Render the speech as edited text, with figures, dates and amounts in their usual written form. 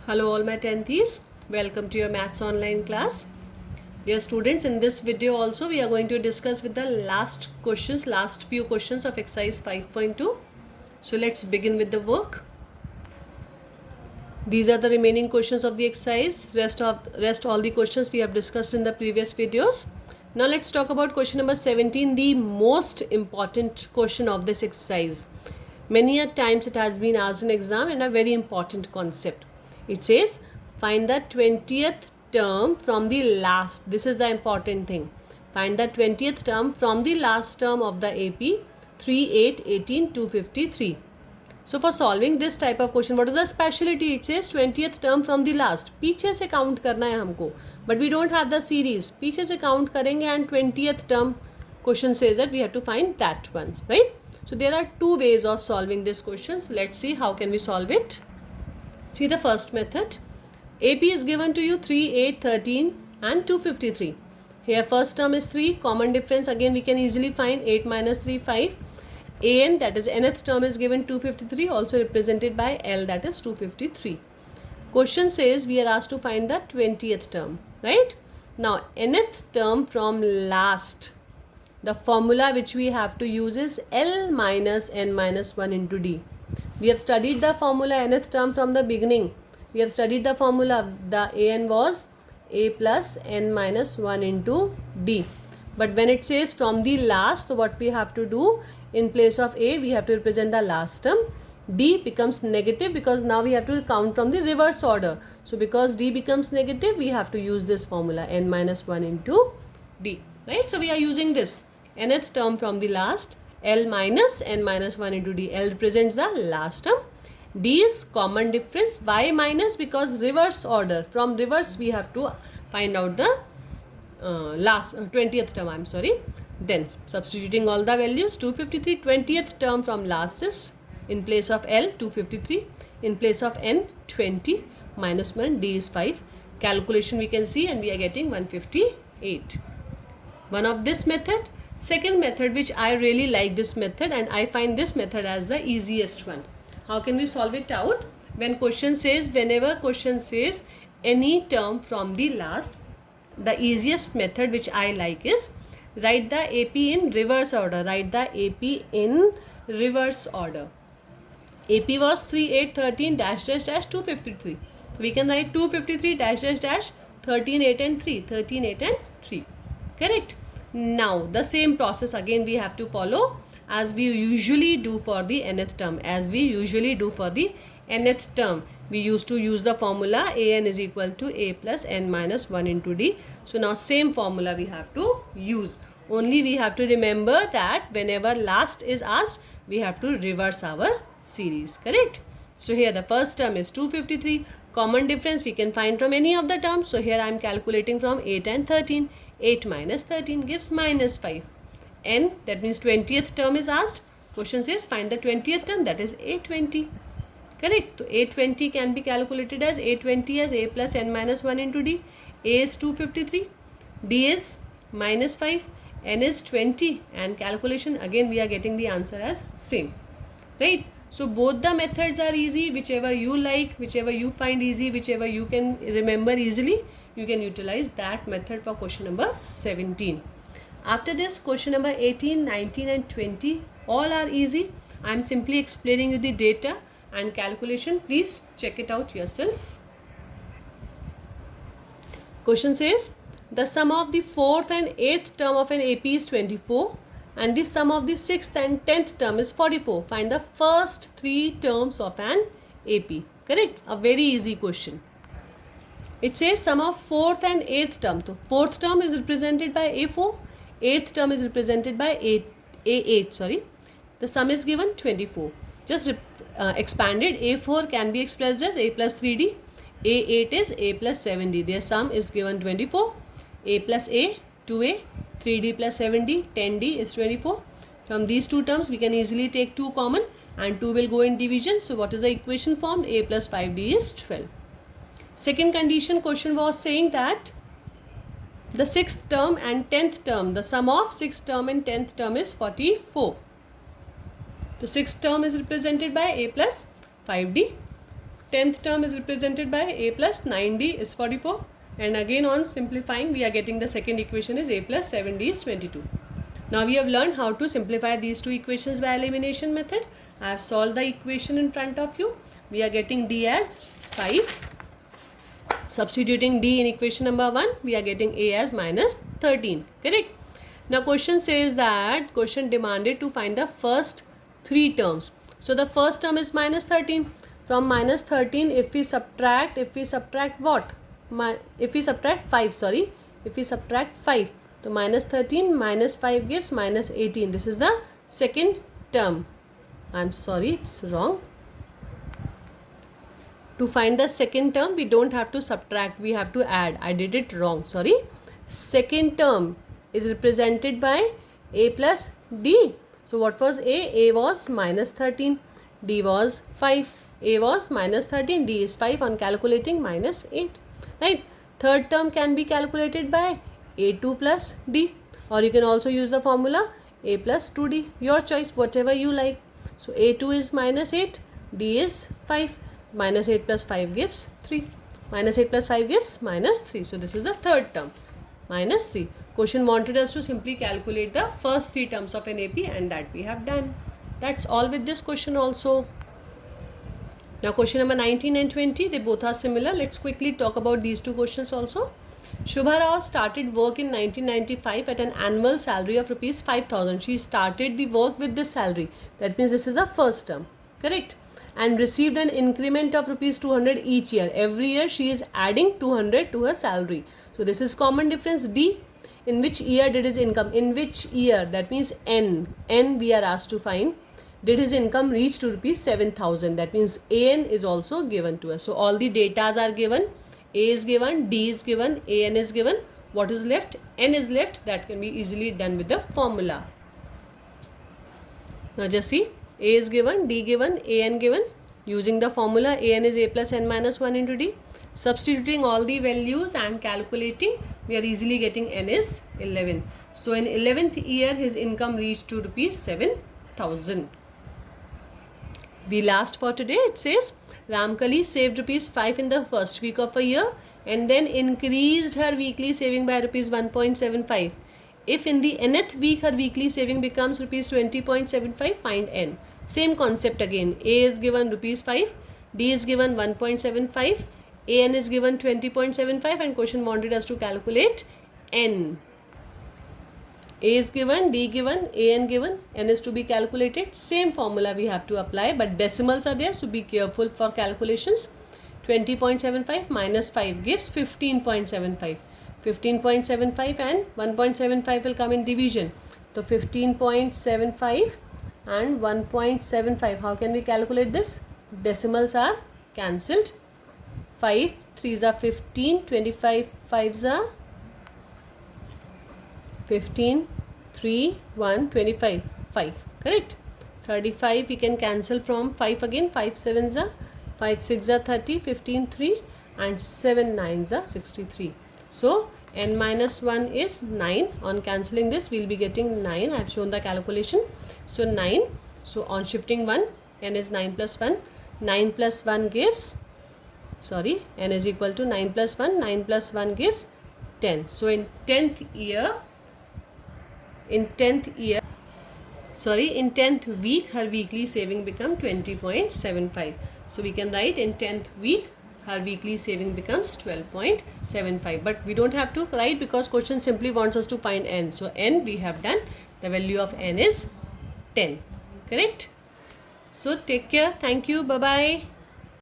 Hello all my 10th. Welcome to your maths online class. Dear students, in this video also we are going to discuss with the last few questions of exercise 5.2. So let's begin with the work. These are the remaining questions of the exercise. Rest all the questions we have discussed in the previous videos. Now let's talk about question number 17, the most important question of this exercise. Many a times it has been asked in exam and a very important concept. It says find the 20th term from the last. This is the important thing. Find the 20th term from the last term of the AP 3, 8, 18, 253. So for solving this type of question, what is the speciality? It says 20th term from the last. पीछे से count करना है हमको. But we don't have the series. पीछे से count करेंगे and 20th term question says that we have to find that one, right? So there are two ways of solving this questions. Let's see how can we solve it. See the first method. AP is given to you 3, 8, 13 and 253. Here first term is 3. Common difference again we can easily find 8 minus 3, 5. AN, that is nth term, is given 253, also represented by L, that is 253. Question says we are asked to find the 20th term, right? Now nth term from last. The formula which we have to use is L minus n minus 1 into D. We have studied the formula nth term from the beginning. We have studied the formula. The AN was A plus n minus 1 into D. But when it says from the last, so what we have to do, in place of A we have to represent the last term. D becomes negative because now we have to count from the reverse order. So because D becomes negative, we have to use this formula n minus 1 into D, right? So we are using this nth term from the last, L minus n minus 1 into D. L represents the last term. D is common difference. Y minus because reverse order. From reverse we have to find out the 20th term, Then substituting all the values, 253, 20th term from last is in place of L 253, in place of N 20, minus 1, D is 5. Calculation we can see and we are getting 158. One of this method. Second method, which I really like this method and I find this method as the easiest one. How can we solve it out? Whenever question says any term from the last, the easiest method which I like is write the AP in reverse order. Write the AP in reverse order. AP was 3, 8, 13 dash dash dash 253. We can write 253 dash dash dash 13, 8 and 3. 13, 8 and 3. Correct? Now the same process again we have to follow as we usually do for the nth term. We used to use the formula AN is equal to A plus n minus 1 into D. So now same formula we have to use. Only we have to remember that whenever last is asked, we have to reverse our series. Correct? So here the first term is 253. Common difference we can find from any of the terms. So here I am calculating from 8 and 13. 8 minus 13 gives minus 5. N, that means 20th term is asked. Question says find the 20th term, that is 820. Correct? So 820 can be calculated as 820 as A plus n minus 1 into D. A is 253. D is minus 5. N is 20. And calculation again we are getting the answer as same. Right? So both the methods are easy. Whichever you like, whichever you find easy, whichever you can remember easily, you can utilize that method for question number 17. After this, question number 18, 19 and 20 all are easy. I am simply explaining you the data and calculation. Please check it out yourself. Question says the sum of the 4th and 8th term of an AP is 24 and the sum of the 6th and 10th term is 44. Find the first 3 terms of an AP. Correct? A very easy question. It says sum of 4th and 8th term. So 4th term is represented by A4. 8th term is represented by A8. The sum is given 24. Just expanded. A4 can be expressed as A plus 3D. A8 is A plus 7D. Their sum is given 24. A plus A, 2A, 3D plus 7D, 10D is 24. From these two terms, we can easily take 2 common and 2 will go in division. So what is the equation formed? A plus 5D is 12. Second condition question was saying that the 6th term and 10th term, the sum of 6th term and 10th term is 44. The 6th term is represented by A plus 5D. 10th term is represented by a plus 9d is 44, and again on simplifying we are getting the second equation is a plus 7d is 22. Now we have learned how to simplify these two equations by elimination method. I have solved the equation in front of you. We are getting d as 5. Substituting d in equation number 1, we are getting a as minus 13. Correct? Now question says that question demanded to find the first three terms. So the first term is minus 13. From minus 13, if we subtract what? If we subtract 5, sorry. If we subtract 5, so minus 13 minus 5 gives minus 18. This is the second term. I'm sorry, it's wrong. To find the second term, we don't have to subtract, we have to add. I did it wrong, sorry. Second term is represented by a plus d. So what was a? A was minus 13, d was 5. A was minus 13, d is 5, on calculating minus 8. Right? Third term can be calculated by a2 plus d, or you can also use the formula a plus 2d. Your choice, whatever you like. So a2 is minus 8, d is 5. Minus 8 plus 5 gives 3. Minus 8 plus 5 gives minus 3. So this is the third term, minus 3. Question wanted us to simply calculate the first three terms of an AP, and that we have done. That's all with this question also. Now question number 19 and 20, they both are similar. Let's quickly talk about these two questions also. Shubha Rao started work in 1995 at an annual salary of rupees 5,000. She started the work with this salary. That means this is the first term. Correct? And received an increment of rupees 200 each year. Every year she is adding 200 to her salary. So this is common difference D. In which year did his income? In which year? That means N. N we are asked to find. Did his income reach to rupees 7,000? That means AN is also given to us. So all the datas are given. A is given, D is given, AN is given. What is left? N is left. That can be easily done with the formula. Now just see. A is given, D given, AN given. Using the formula, AN is A plus N minus 1 into D. Substituting all the values and calculating, we are easily getting N is 11. So in 11th year, his income reached to rupees 7,000. The last for today, it says, Ramkali saved rupees 5 in the first week of a year and then increased her weekly saving by rupees 1.75. If in the nth week her weekly saving becomes rupees 20.75, find N. Same concept again. A is given rupees 5, D is given 1.75, AN is given 20.75, and question wanted us to calculate N. A is given, D given, AN given, N is to be calculated. Same formula we have to apply, but decimals are there, so be careful for calculations. 20.75 minus 5 gives 15.75. 15.75 and 1.75 will come in division. So 15.75 and 1.75. How can we calculate this? Decimals are cancelled. 5 3s are 15, 25 5s are 15, 3, 1, 25, 5. Correct? 35 we can cancel from 5 again. 5 7s are 5 6 are 30, 15 3, and 7 9s are 63. So N minus 1 is 9. On cancelling this, we will be getting 9. I have shown the calculation. So 9. So on shifting 1, N is 9 plus 1. 9 plus 1 gives, sorry, N is equal to 9 plus 1. 9 plus 1 gives 10. So in 10th week, her weekly saving become 20.75. So we can write in 10th week, her weekly saving becomes 12.75. But we don't have to write because question simply wants us to find N. So N we have done. The value of N is 10. Correct? So take care. Thank you. Bye-bye.